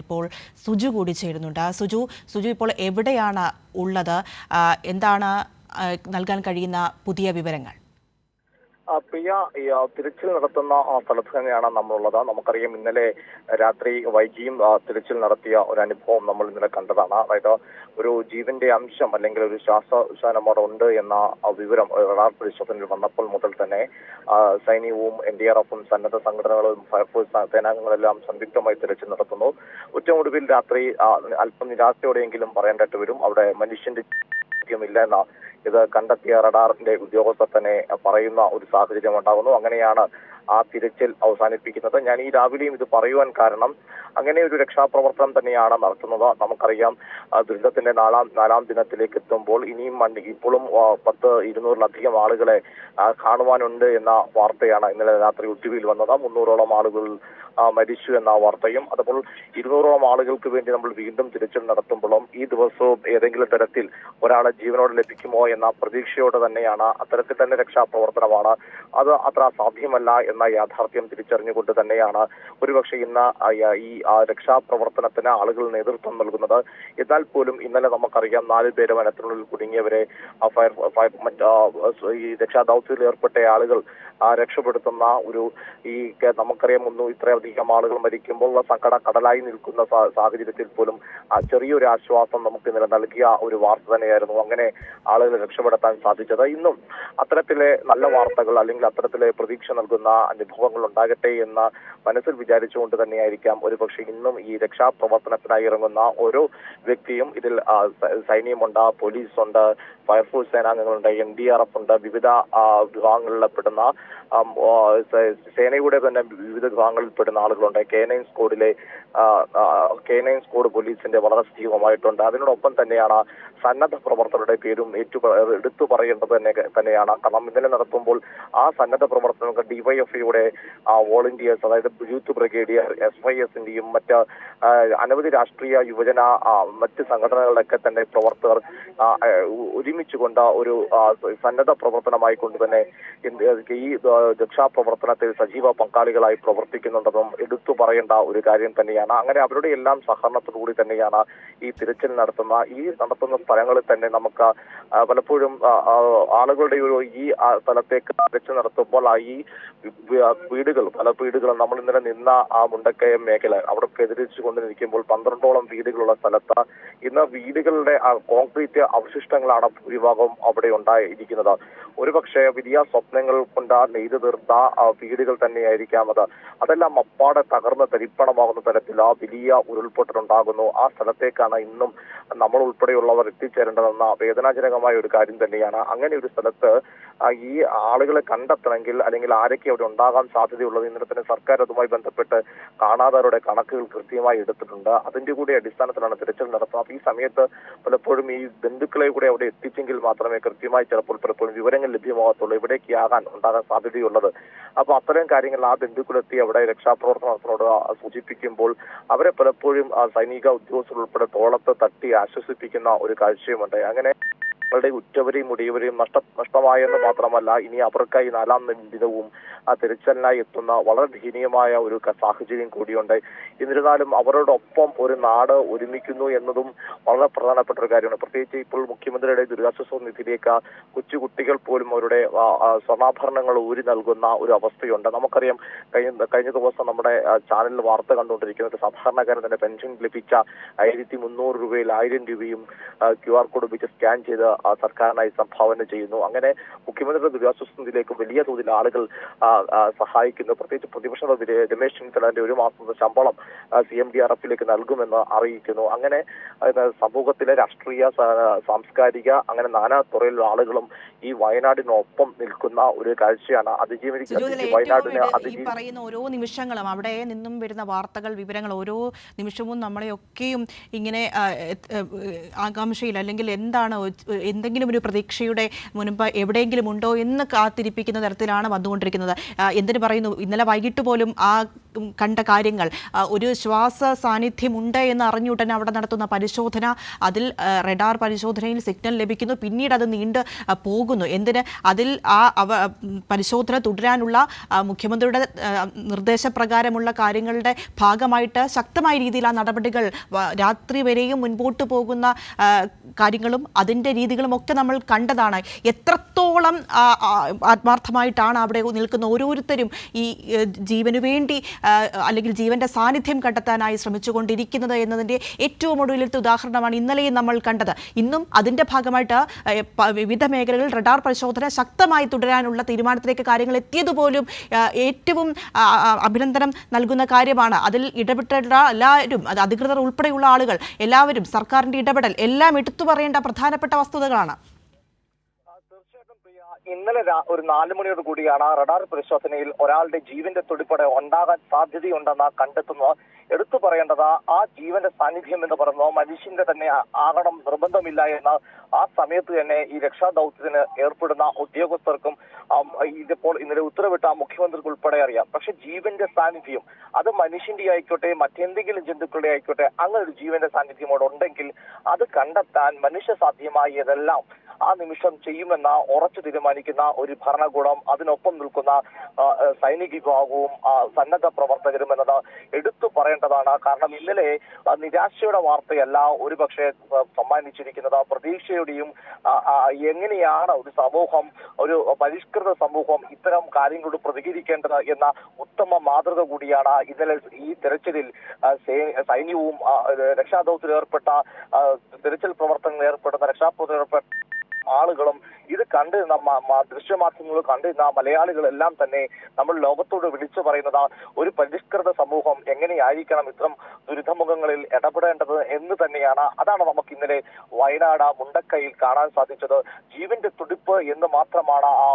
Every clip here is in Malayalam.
ഇപ്പോൾ സുജു കൂടി ചേരുന്നുണ്ട്. സുജു ഇപ്പോൾ എവിടെയാണ് ഉള്ളത്? എന്താണ് നൽകാൻ കഴിയുന്ന പുതിയ വിവരങ്ങൾ? പ്രിയ, തിരച്ചിൽ നടത്തുന്ന സ്ഥലത്ത് തന്നെയാണ് നമ്മളുള്ളത്. നമുക്കറിയാം, ഇന്നലെ രാത്രി വൈകിയും തിരച്ചിൽ നടത്തിയ ഒരു അനുഭവം നമ്മൾ ഇന്നലെ കണ്ടതാണ്. അതായത് ഒരു ജീവന്റെ അംശം അല്ലെങ്കിൽ ഒരു ശ്വാസോച്ഛ്വാസം അവിടെ ഉണ്ട് എന്ന വിവരം റഡാർ പരിശോധനയിൽ വന്നപ്പോൾ മുതൽ തന്നെ സൈന്യവും NDRF-ഉം സന്നദ്ധ സംഘടനകളും ഫയർഫോഴ്സ് സേനാംഗങ്ങളെല്ലാം സംയുക്തമായി തിരച്ചിൽ നടത്തുന്നു. ഏറ്റവും ഒടുവിൽ രാത്രി അല്പം നിരാശയോടെയെങ്കിലും പറയേണ്ടതായിട്ട് വരും, അവിടെ മനുഷ്യന്റെ ഇല്ല എന്ന ഇത് കണ്ടെത്തിയ റഡാറിന്റെ ഉദ്യോഗസ്ഥർ തന്നെ പറയുന്ന ഒരു സാഹചര്യം ഉണ്ടാകുന്നു. അങ്ങനെയാണ് ആ തിരച്ചിൽ അവസാനിപ്പിക്കുന്നത്. ഞാൻ ഈ രാവിലെയും ഇത് പറയുവാൻ കാരണം, അങ്ങനെ ഒരു രക്ഷാപ്രവർത്തനം തന്നെയാണ് നടത്തുന്നത്. നമുക്കറിയാം, ദുരന്തത്തിന്റെ നാലാം ദിനത്തിലേക്ക് എത്തുമ്പോൾ ഇനിയും ഇപ്പോഴും 200-ലധികം ആളുകളെ കാണുവാനുണ്ട് എന്ന വാർത്തയാണ് ഇന്നലെ രാത്രി ഒടുവിൽ വന്നത്. 300ഓളം ആളുകൾ മരിച്ചു എന്ന വാർത്തയും, അതുപോലെ 200ഓളം ആളുകൾക്ക് വേണ്ടി നമ്മൾ വീണ്ടും തിരച്ചിൽ നടത്തുമ്പോഴും ഈ ദിവസവും ഏതെങ്കിലും തരത്തിൽ ഒരാളെ ജീവനോടെ ലഭിക്കുമോ എന്ന പ്രതീക്ഷയോടെ തന്നെയാണ്, അത്തരത്തിൽ തന്നെ രക്ഷാപ്രവർത്തനമാണ്. അത് അത്ര സാധ്യമല്ല എന്ന യാഥാർത്ഥ്യം തിരിച്ചറിഞ്ഞുകൊണ്ട് തന്നെയാണ് ഒരുപക്ഷെ ഇന്ന് ഈ രക്ഷാപ്രവർത്തനത്തിന് ആളുകൾ നേതൃത്വം നൽകുന്നത്. എന്നാൽ പോലും ഇന്നലെ നമുക്കറിയാം, 4 പേര് വനത്തിനുള്ളിൽ കുടുങ്ങിയവരെ ഈ രക്ഷാദൌത്യത്തിൽ ഏർപ്പെട്ട ആളുകൾ രക്ഷപ്പെടുത്തുന്ന ഒരു നമുക്കറിയാം, ഇത്രയധികം ആളുകൾ മരിക്കുമ്പോൾ സങ്കട കടലായി നിൽക്കുന്ന സാഹചര്യത്തിൽ പോലും ചെറിയൊരു ആശ്വാസം നമുക്ക് ഇന്നലെ നൽകിയ ഒരു വാർത്ത തന്നെയായിരുന്നു അങ്ങനെ ആളുകളെ രക്ഷപ്പെടുത്താൻ സാധിച്ചത്. ഇന്നും അത്തരത്തിലെ നല്ല വാർത്തകൾ അല്ലെങ്കിൽ അത്തരത്തിലെ പ്രതീക്ഷ നൽകുന്ന അനുഭവങ്ങൾ ഉണ്ടാകട്ടെ എന്ന് മനസ്സിൽ വിചാരിച്ചുകൊണ്ട് തന്നെയായിരിക്കാം ഒരുപക്ഷെ ഇന്നും ഈ രക്ഷാപ്രവർത്തനത്തിനായി ഇറങ്ങുന്ന ഓരോ വ്യക്തിയും, ഇതിൽ സൈന്യമുണ്ട്, പോലീസുണ്ട്, ഫയർഫോഴ്സ് സേനാംഗങ്ങളുണ്ട്, NDRF ഉണ്ട്, വിവിധ വിഭാഗങ്ങളിൽപ്പെടുന്ന സേനയുടെ തന്നെ വിവിധ വിഭാഗങ്ങളിൽപ്പെടുന്ന ആളുകളുണ്ട്. K9 സ്ക്വാഡ് പോലീസിന്റെ വളരെ സജീവമായിട്ടുണ്ട്. അതിനോടൊപ്പം തന്നെയാണ് സന്നദ്ധ പ്രവർത്തകരുടെ പേരും എടുത്തു പറയേണ്ടത് തന്നെയാണ്. കാരണം ഇന്നലെ നടത്തുമ്പോൾ ആ സന്നദ്ധ പ്രവർത്തനങ്ങൾ DYFIയുടെ വോളണ്ടിയേഴ്സ്, അതായത് യൂത്ത് ബ്രിഗേഡിയർ, SYSന്റെയും മറ്റ് അനവധി രാഷ്ട്രീയ യുവജന മറ്റ് സംഘടനകളുടെയൊക്കെ തന്നെ പ്രവർത്തകർ ഒരുമിച്ചുകൊണ്ട് ഒരു സന്നദ്ധ പ്രവർത്തനമായിക്കൊണ്ട് തന്നെ ഈ രക്ഷാപ്രവർത്തനത്തിൽ സജീവ പങ്കാളികളായി പ്രവർത്തിക്കുന്നുണ്ടെന്നും എടുത്തു പറയേണ്ട ഒരു കാര്യം തന്നെയാണ്. അങ്ങനെ അവരുടെ എല്ലാം സഹകരണത്തോടുകൂടി തന്നെയാണ് ഈ തിരച്ചിൽ നടത്തുന്ന സ്ഥലങ്ങളിൽ തന്നെ നമുക്ക് പലപ്പോഴും ആളുകളുടെ ഈ സ്ഥലത്തേക്ക് തിരച്ചിൽ നടത്തുമ്പോൾ ഈ പല വീടുകളും നമ്മൾ ഇന്നലെ നിന്ന ആ മുണ്ടക്കയം മേഖല അവിടെ എതിരിച്ചു കൊണ്ടിരിക്കുമ്പോൾ 12ഓളം വീടുകളുള്ള സ്ഥലത്ത് ഇന്ന് വീടുകളുടെ കോൺക്രീറ്റ് അവശിഷ്ടങ്ങളാണ് ഭൂരിഭാഗവും അവിടെ ഉണ്ടായിരിക്കുന്നത്. ഒരുപക്ഷെ വലിയ സ്വപ്നങ്ങൾ കൊണ്ട് നെയ്തു തീർത്ത വീടുകൾ തന്നെയായിരിക്കാം അത്. അതെല്ലാം അപ്പാടെ തകർന്ന് തരിപ്പണമാകുന്ന തരത്തിൽ വലിയ ഉരുൾപൊട്ടലുണ്ടാകുന്നു. ആ സ്ഥലത്തേക്കാണ് ഇന്നും നമ്മൾ ഉൾപ്പെടെയുള്ളവർ എത്തിച്ചേരേണ്ടതെന്ന വേദനാജനകമായ ഒരു കാര്യം തന്നെയാണ്. അങ്ങനെ ഒരു സ്ഥലത്ത് ഈ ആളുകളെ കണ്ടെത്തണമെങ്കിൽ അല്ലെങ്കിൽ ആരൊക്കെ അവിടെ ഉണ്ടാകാൻ സാധ്യതയുള്ളത്, ഇന്നലെ തന്നെ സർക്കാർ അതുമായി ബന്ധപ്പെട്ട് കാണാതാരുടെ കണക്കുകൾ കൃത്യമായി എടുത്തിട്ടുണ്ട്. അതിന്റെ കൂടി അടിസ്ഥാനത്തിലാണ് തിരച്ചിൽ നടത്തുന്നത്. ഈ സമയത്ത് പലപ്പോഴും ഈ ബന്ധുക്കളെ കൂടെ അവിടെ എത്തിച്ചെങ്കിൽ മാത്രമേ കൃത്യമായി പലപ്പോഴും വിവരങ്ങൾ ലഭ്യമാകത്തുള്ളൂ, എവിടേക്കാകാൻ ഉണ്ടാകാൻ സാധ്യതയുള്ളത്. അപ്പൊ അത്തരം കാര്യങ്ങൾ ആ ബന്ധുക്കളെത്തി അവിടെ രക്ഷാപ്രവർത്തനത്തിനോട് സൂചിപ്പിക്കുമ്പോൾ അവരെ പലപ്പോഴും സൈനിക ഉദ്യോഗസ്ഥർ ഉൾപ്പെടെ തോളത്ത് തട്ടി ആശ്വസിപ്പിക്കുന്ന ഒരു കാഴ്ചയുമുണ്ട്. അങ്ങനെ ളുടെ ഉറ്റവരെയും മുടിയവരെയും നഷ്ടമായെന്ന് മാത്രമല്ല, ഇനി അവർക്കായി 4ാം ദിനവും തിരച്ചിലിനായി എത്തുന്ന വളരെ ദയനീയമായ ഒരു സാഹചര്യം കൂടിയുണ്ട്. എന്നിരുന്നാലും അവരോടൊപ്പം ഒരു നാട് ഒരുമിക്കുന്നു എന്നതും വളരെ പ്രധാനപ്പെട്ട ഒരു കാര്യമാണ്. പ്രത്യേകിച്ച് ഇപ്പോൾ മുഖ്യമന്ത്രിയുടെ ദുരിതാശ്വാസ നിധിയിലേക്ക് കൊച്ചുകുട്ടികൾ പോലും അവരുടെ സ്വർണ്ണാഭരണങ്ങൾ ഊരി നൽകുന്ന ഒരു അവസ്ഥയുണ്ട്. നമുക്കറിയാം, കഴിഞ്ഞ ദിവസം നമ്മുടെ ചാനലിൽ വാർത്ത കണ്ടുകൊണ്ടിരിക്കുന്നത് സാധാരണക്കാരൻ തന്നെ പെൻഷൻ ലഭിച്ച 1300 രൂപയിൽ 1000 രൂപയും QR കോഡ് ഉപയോഗിച്ച് സ്കാൻ ചെയ്ത് സർക്കാരിനായി സംഭാവന ചെയ്യുന്നു. അങ്ങനെ മുഖ്യമന്ത്രിയുടെ ദുരിതാശ്വാസ നിധിയിലേക്ക് വലിയ തോതിൽ ആളുകൾ സഹായിക്കുന്നു. പ്രത്യേകിച്ച് പ്രതിപക്ഷ രമേശ് ചെന്നിത്തലയുടെ 1 മാസത്തെ ശമ്പളം CMDRFിലേക്ക് നൽകുമെന്ന് അറിയിക്കുന്നു. അങ്ങനെ സമൂഹത്തിലെ രാഷ്ട്രീയ, സാംസ്കാരിക അങ്ങനെ നാനാ തുറയിലുള്ള ആളുകളും ഈ വയനാടിനൊപ്പം നിൽക്കുന്ന ഒരു കാഴ്ചയാണ്. പറയുന്ന ഓരോ നിമിഷങ്ങളും അവിടെ നിന്നും വരുന്ന വാർത്തകൾ, വിവരങ്ങൾ ഓരോ നിമിഷവും നമ്മളെയൊക്കെയും ഇങ്ങനെ ആകാംക്ഷയിൽ അല്ലെങ്കിൽ എന്താണ് എന്തെങ്കിലും ഒരു പ്രതീക്ഷയുടെ മുൻപ് എവിടെയെങ്കിലും ഉണ്ടോ എന്ന് കാത്തിരിപ്പിക്കുന്ന തരത്തിലാണ് വന്നുകൊണ്ടിരിക്കുന്നത്. എന്തിനു പറയുന്നു, ഇന്നലെ വൈകിട്ട് പോലും ആ കണ്ട കാര്യങ്ങൾ, ഒരു ശ്വാസ സാന്നിധ്യമുണ്ട് എന്ന് അറിഞ്ഞുടനെ അവിടെ നടത്തുന്ന പരിശോധന, അതിൽ റഡാർ പരിശോധനയിൽ സിഗ്നൽ ലഭിക്കുന്നു, പിന്നീട് അത് നീണ്ട് പോകുന്നു. എന്തിന് അതിൽ പരിശോധന തുടരാനുള്ള മുഖ്യമന്ത്രിയുടെ നിർദ്ദേശപ്രകാരമുള്ള കാര്യങ്ങളുടെ ഭാഗമായിട്ട് ശക്തമായ രീതിയിൽ ആ നടപടികൾ രാത്രി വരെയും മുൻപോട്ട് പോകുന്ന കാര്യങ്ങളും അതിൻ്റെ രീതികളും ഒക്കെ നമ്മൾ കണ്ടതാണ്. എത്രത്തോളം ആത്മാർത്ഥമായിട്ടാണ് അവിടെ നിൽക്കുന്ന ഓരോരുത്തരും ഈ ജീവന് വേണ്ടി അല്ലെങ്കിൽ ജീവന്റെ സാന്നിധ്യം കണ്ടെത്താനായി ശ്രമിച്ചുകൊണ്ടിരിക്കുന്നത് എന്നതിൻ്റെ ഏറ്റവും ഒടുവിലത്തെ ഉദാഹരണമാണ് ഇന്നലെയും നമ്മൾ കണ്ടത്. ഇന്നും അതിൻ്റെ ഭാഗമായിട്ട് വിവിധ മേഖലകളിൽ റഡാർ പരിശോധന ശക്തമായി തുടരാനുള്ള തീരുമാനത്തിലേക്ക് കാര്യങ്ങൾ എത്തിയതുപോലും ഏറ്റവും അഭിനന്ദനം നൽകുന്ന കാര്യമാണ്. അതിൽ ഇടപെട്ടുള്ള എല്ലാവരും, അത് അധികൃതർ ഉൾപ്പെടെയുള്ള ആളുകൾ എല്ലാവരും, സർക്കാരിൻ്റെ ഇടപെടൽ എല്ലാം എടുത്തു പറയേണ്ട പ്രധാനപ്പെട്ട വസ്തുതകളാണ്. ഇന്നലെ ഒരു 4 മണിയോട് കൂടിയാണ് റഡാർ പരിശോധനയിൽ ഒരാളുടെ ജീവന്റെ തുടിപ്പടെ ഉണ്ടാകാൻ സാധ്യതയുണ്ടെന്ന് കണ്ടെത്തുന്നത്. എടുത്തു പറയേണ്ടത് ആ ജീവന്റെ സാന്നിധ്യം എന്ന് പറയുന്നത് മനുഷ്യന്റെ തന്നെ ആകണം നിർബന്ധമില്ല എന്ന് ആ സമയത്ത് തന്നെ ഈ രക്ഷാദൌത്യത്തിന് ഏർപ്പെടുന്ന ഉദ്യോഗസ്ഥർക്കും ഇതിപ്പോൾ ഇന്നലെ ഉത്തരവിട്ട മുഖ്യമന്ത്രിക്ക് ഉൾപ്പെടെ അറിയാം. പക്ഷെ ജീവന്റെ സാന്നിധ്യം അത് മനുഷ്യന്റെ ആയിക്കോട്ടെ മറ്റെന്തെങ്കിലും ജന്തുക്കളുടെ ആയിക്കോട്ടെ അങ്ങനെ ഒരു ജീവന്റെ സാന്നിധ്യം അവിടെ ഉണ്ടെങ്കിൽ അത് കണ്ടെത്താൻ മനുഷ്യ സാധ്യമായതെല്ലാം ആ നിമിഷം ചെയ്യുമെന്ന ഉറച്ചു തീരുമാനിക്കുന്ന ഒരു ഭരണകൂടം, അതിനൊപ്പം നിൽക്കുന്ന സൈനിക വിഭാഗവും സന്നദ്ധ പ്രവർത്തകരും എന്നത് എടുത്തു പറയേണ്ടതാണ്. കാരണം ഇന്നലെ നിരാശയുടെ വാർത്തയല്ല ഒരുപക്ഷെ സമ്മാനിച്ചിരിക്കുന്നത്, പ്രതീക്ഷയുടെയും എങ്ങനെയാണ് ഒരു സമൂഹം, ഒരു പരിഷ്കൃത സമൂഹം ഇത്തരം കാര്യങ്ങളോട് പ്രതികരിക്കേണ്ടത് എന്ന ഉത്തമ മാതൃക കൂടിയാണ് ഇന്നലെ ഈ തെരച്ചിലിൽ സൈന്യവും രക്ഷാദൌത്യത്തിൽ ഏർപ്പെട്ട തെരച്ചിൽ പ്രവർത്തനങ്ങളിൽ ഏർപ്പെടുന്ന രക്ഷാപ്രവർത്തനത്തിൽ ഏർപ്പെട്ട ആളുകളും ഇത് കണ്ടിരുന്ന ദൃശ്യമാധ്യമങ്ങൾ കണ്ടിരുന്ന മലയാളികളെല്ലാം തന്നെ നമ്മൾ ലോകത്തോട് വിളിച്ചു പറയുന്നത് ഒരു പരിഷ്കൃത സമൂഹം എങ്ങനെയായിരിക്കണം ഇത്തരം ദുരിതമുഖങ്ങളിൽ ഇടപെടേണ്ടത് എന്ന് തന്നെയാണ്. അതാണ് നമുക്ക് ഇന്നലെ വയനാട് മുണ്ടക്കയിൽ കാണാൻ സാധിച്ചത്. ജീവന്റെ തുടിപ്പ് എന്ന് മാത്രമാണ് ആ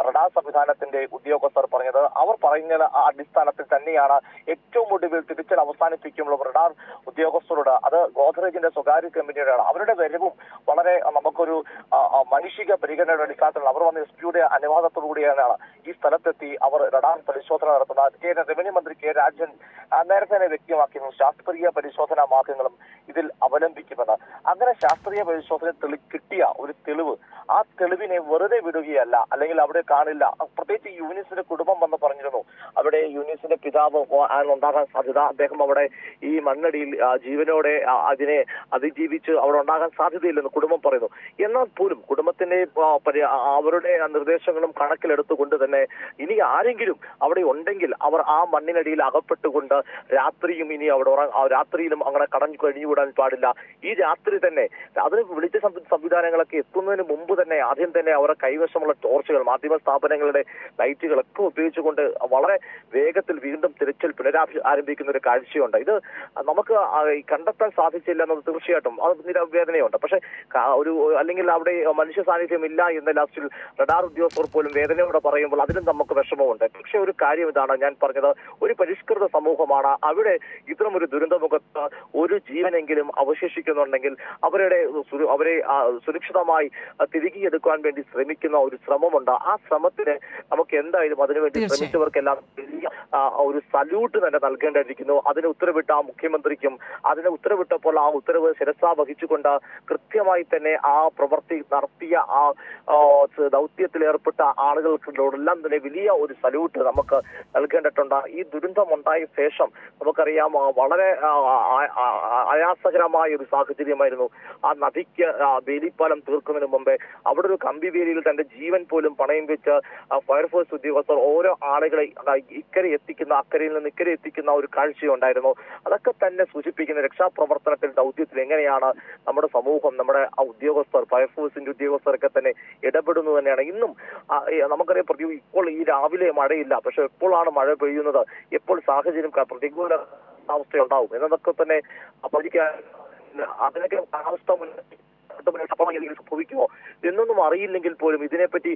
റഡാർ സംവിധാനത്തിന്റെ ഉദ്യോഗസ്ഥർ പറഞ്ഞത്. അവർ പറഞ്ഞ അടിസ്ഥാനത്തിൽ തന്നെയാണ് ഏറ്റവും ഒടുവിൽ തിരിച്ചൽ അവസാനിപ്പിക്കുമ്പോൾ റഡാർ ഉദ്യോഗസ്ഥരോട്, അത് ഗോദ്രേജിന്റെ സ്വകാര്യ കമ്പനിയുടെയാണ്, അവരുടെ വരവും വളരെ നമുക്കൊരു മനുഷിക പരിഗണനയുടെ അടിസ്ഥാനത്തിൽ അവർ വന്ന എസ് പിയുടെ അനുവാദത്തോടുകൂടിയാണ് ഈ സ്ഥലത്തെത്തി അവർ റഡാർ പരിശോധന നടത്തുന്നത്. റവന്യൂ മന്ത്രി കെ രാജൻ നേരത്തെ തന്നെ വ്യക്തമാക്കിയിരുന്നു ശാസ്ത്രീയ പരിശോധനാ മാർഗങ്ങളും ഇതിൽ അവലംബിക്കുമെന്ന്. അങ്ങനെ ശാസ്ത്രീയ പരിശോധന കിട്ടിയ ഒരു തെളിവ്, ആ തെളിവിനെ വെറുതെ വിടുകയല്ല, അല്ലെങ്കിൽ അവിടെ കാണില്ല. പ്രത്യേകിച്ച് യൂനിസിന്റെ കുടുംബം വന്ന് പറഞ്ഞിരുന്നു അവിടെ യൂനിസിന്റെ പിതാവ് ഉണ്ടാകാൻ സാധ്യത, അദ്ദേഹം അവിടെ ഈ മണ്ണടിയിൽ ജീവനോടെ അതിനെ അതിജീവിച്ച് അവിടെ ഉണ്ടാകാൻ സാധ്യതയില്ലെന്ന് കുടുംബം പറയുന്നു. എന്നാൽ പോലും കുടുംബത്തിന്റെ അവരുടെ നിർദ്ദേശങ്ങളും കണക്കിലെടുത്തുകൊണ്ട് തന്നെ ഇനി ആരെങ്കിലും അവിടെ ഉണ്ടെങ്കിൽ അവർ ആ മണ്ണിനടിയിൽ അകപ്പെട്ടുകൊണ്ട് രാത്രിയും ഇനി അവിടെ രാത്രിയിലും അങ്ങനെ കടഞ്ഞു കഴിഞ്ഞുവിടാൻ പാടില്ല. ഈ രാത്രി തന്നെ അതിന് വിളിച്ച സംവിധാനങ്ങളൊക്കെ എത്തുന്നതിന് മുമ്പ് തന്നെ ആദ്യം തന്നെ അവരുടെ കൈവശമുള്ള ടോർച്ചുകൾ, മാധ്യമ സ്ഥാപനങ്ങളുടെ ലൈറ്റുകളൊക്കെ ഉപയോഗിച്ചുകൊണ്ട് വളരെ വേഗത്തിൽ വീണ്ടും തിരച്ചിൽ ആരംഭിക്കുന്ന ഒരു കാഴ്ചയുണ്ട്. ഇത് നമുക്ക് കണ്ടെത്താൻ സാധിച്ചില്ല എന്നത് തീർച്ചയായിട്ടും അത് നിരവേദനയുണ്ട്. പക്ഷെ ഒരു അല്ലെങ്കിൽ അവിടെ മനുഷ്യ സാന്നിധ്യം ഇല്ല എന്ന ലാസ്റ്റിൽ റഡാർ ഉദ്യോഗസ്ഥർ പോലും വേദനയോടെ പറയുമ്പോൾ അതിനും നമുക്ക് വിഷമമുണ്ട്. പക്ഷെ ഒരു കാര്യം ഇതാണ് ഞാൻ പറഞ്ഞത്, ഒരു പരിഷ്കൃത സമൂഹമാണ്. അവിടെ ഇത്തരം ഒരു ദുരന്തമുഖത്ത് ഒരു ജീവനെങ്കിലും അവശേഷിക്കുന്നുണ്ടെങ്കിൽ അവരെ സുരക്ഷിതമായി തിരികെ എടുക്കാൻ വേണ്ടി ശ്രമിക്കുന്ന ഒരു ശ്രമമുണ്ട്. ആ ശ്രമത്തിന് നമുക്ക് എന്തായാലും അതിനുവേണ്ടി ശ്രമിച്ചവർക്കെല്ലാം ഒരു സല്യൂട്ട് തന്നെ നൽകേണ്ടിയിരിക്കുന്നു. അതിന് ഉത്തരവിട്ട ആ മുഖ്യമന്ത്രിക്കും അതിന് ഉത്തരവിട്ടപ്പോൾ ആ ഉത്തരവ് ശിരസാ വഹിച്ചുകൊണ്ട് കൃത്യമായി തന്നെ ആ പ്രവൃത്തി നടത്തിയ ആ ദൗത്യത്തിൽ ഏർപ്പെട്ട ആളുകൾക്കെല്ലാം തന്നെ വലിയ ഒരു സല്യൂട്ട് നമുക്ക് നൽകേണ്ടിട്ടുണ്ട്. ഈ ദുരന്തമുണ്ടായ ശേഷം നമുക്കറിയാം വളരെ ആയാസകരമായ ഒരു സാഹചര്യമായിരുന്നു. ആ നദിക്ക് വേലിപ്പാലം തീർക്കുന്നതിന് മുമ്പേ അവിടെ ഒരു കമ്പിവേലിയിൽ തന്റെ ജീവൻ പോലും പണയം വെച്ച് ഫയർഫോഴ്സ് ഉദ്യോഗസ്ഥർ ഓരോ ആളുകളെ ഇക്കരെ എത്തിക്കുന്ന അക്കരയിൽ നിന്ന് ഇക്കരെ എത്തിക്കുന്ന ഒരു കാഴ്ചയുണ്ടായിരുന്നു. അതൊക്കെ തന്നെ സൂചിപ്പിക്കുന്ന രക്ഷാപ്രവർത്തനത്തിൽ ദൗത്യത്തിൽ എങ്ങനെയാണ് നമ്മുടെ സമൂഹം, നമ്മുടെ ഉദ്യോഗസ്ഥർ, ഫയർഫോഴ്സിന്റെ ഉദ്യോഗസ്ഥരൊക്കെ തന്നെ ഇടപെടുന്നു തന്നെയാണ്. ഇന്നും നമുക്കറിയാം ഇപ്പോൾ ഈ രാവിലെ മഴയില്ല, പക്ഷെ എപ്പോഴാണ് മഴ പെയ്യുന്നത്, എപ്പോൾ സാഹചര്യം പ്രതികൂല അവസ്ഥയുണ്ടാവും എന്നതൊക്കെ തന്നെ പഠിക്കാൻ അതിനൊക്കെ കാലാവസ്ഥ സംഭവിക്കുമോ എന്നൊന്നും അറിയില്ലെങ്കിൽ പോലും ഇതിനെപ്പറ്റി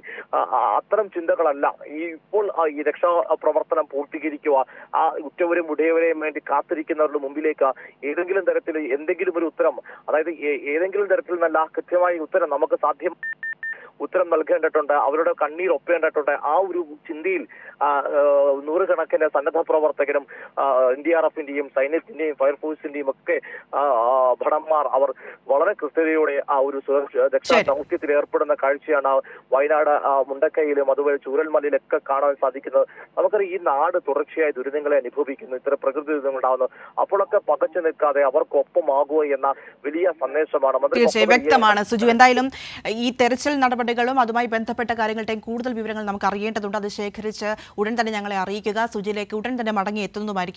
അത്തരം ചിന്തകളല്ല ഇപ്പോൾ ഈ രക്ഷാ പ്രവർത്തനം പൂർത്തീകരിക്കുക, ആ ഉറ്റവരും ഉടയവരെയും വേണ്ടി കാത്തിരിക്കുന്നവരുടെ മുമ്പിലേക്ക് ഏതെങ്കിലും തരത്തിൽ എന്തെങ്കിലും ഒരു ഉത്തരം, അതായത് ഏതെങ്കിലും തരത്തിൽ നല്ല കൃത്യമായ ഉത്തരം നമുക്ക് ഉത്തരം നൽകേണ്ടിട്ടുണ്ട്, അവരുടെ കണ്ണീർ ഒപ്പേണ്ടിട്ടുണ്ട്. ആ ഒരു ചിന്തയിൽ നൂറുകണക്കിന് സന്നദ്ധ പ്രവർത്തകരും NDRFന്റെയും സൈന്യത്തിന്റെയും ഫയർഫോഴ്സിന്റെയും ഒക്കെ ഭടന്മാർ അവർ വളരെ കൃത്യതയോടെ ആ ഒരു രക്ഷാ ദൗത്യത്തിൽ ഏർപ്പെടുന്ന കാഴ്ചയാണ് വയനാട് മുണ്ടക്കയിലും അതുപോലെ ചൂരൽമലയിലൊക്കെ കാണാൻ സാധിക്കുന്നത്. നമുക്കറിയാം ഈ നാട് തുടർച്ചയായ ദുരിതങ്ങളെ അനുഭവിക്കുന്നു, ഇത്തരം പ്രകൃതി ദുരിതങ്ങൾ ഉണ്ടാകുന്നു. അപ്പോഴൊക്കെ പകച്ചു നിൽക്കാതെ അവർക്കൊപ്പമാകുക എന്ന വലിയ സന്ദേശമാണ്. തീർച്ചയായും വ്യക്തമാണ് സുജു. എന്തായാലും ഈ തെരച്ചിൽ നടപടികളും അതുമായി ബന്ധപ്പെട്ട കാര്യങ്ങളുടെയും കൂടുതൽ വിവരങ്ങൾ നമുക്ക് അറിയേണ്ടതുണ്ട്. അത് ശേഖരിച്ച് ഉടൻ തന്നെ ഞങ്ങളെ അറിയിക്കുക. സുജിയിലേക്ക് ഉടൻ തന്നെ മടങ്ങി എത്തുന്നതുമായിരിക്കും.